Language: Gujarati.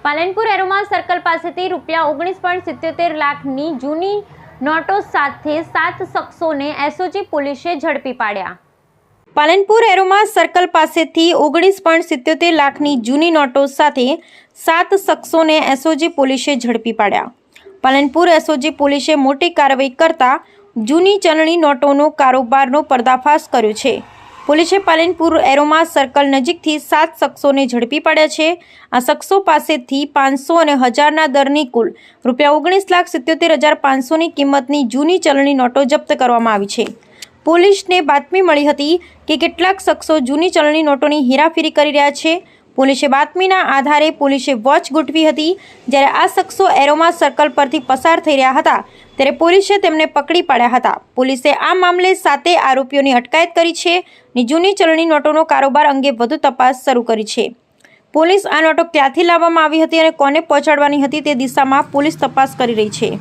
પાલનપુર એરોમા સર્કલ પાસેથી ₹19.77 લાખની જૂની નોટો સાથે 7 શખ્સોને એસઓજી પોલીસે ઝડપી પાડ્યા। પાલનપુર એરોમા સર્કલ પાસેથી 19.77 લાખની જૂની નોટો સાથે 7 શખ્સોને એસઓજી પોલીસે ઝડપી પાડ્યા। પાલનપુર એસઓજી પોલીસે મોટી કાર્યવાહી કરતા જૂની ચલણી નોટોનો કારોબારનો પર્દાફાશ કર્યો છે। પોલીસે પાલનપુર એરોમા સર્કલ નજીકથી 7 શખ્સોને ઝડપી પાડ્યા છે। આ શખ્સો પાસેથી 500 અને 1000ના દરની કુલ ₹19,77,500ની કિંમતની જૂની ચલણી નોટો જપ્ત કરવામાં આવી છે। પોલીસને બાતમી મળી હતી કે કેટલાક શખ્સો જૂની ચલણી નોટોની હેરાફેરી કરી રહ્યા છે। પોલીસે બાતમીના આધારે પોલીસે વોચ ગોઠવી હતી। જ્યારે આ શખ્સો એરોમા સર્કલ પરથી પસાર થઈ રહ્યા હતા ત્યારે પોલીસે તેમને પકડી પાડ્યા હતા। પોલીસે આ મામલે 7 આરોપીઓની અટકાયત કરી છે અને જૂની ચલણી નોટોનો કારોબાર અંગે વધુ તપાસ શરૂ કરી છે। પોલીસ આ નોટો ક્યાંથી લાવવામાં આવી હતી અને કોને પહોંચાડવાની હતી તે દિશામાં પોલીસ તપાસ કરી રહી છે।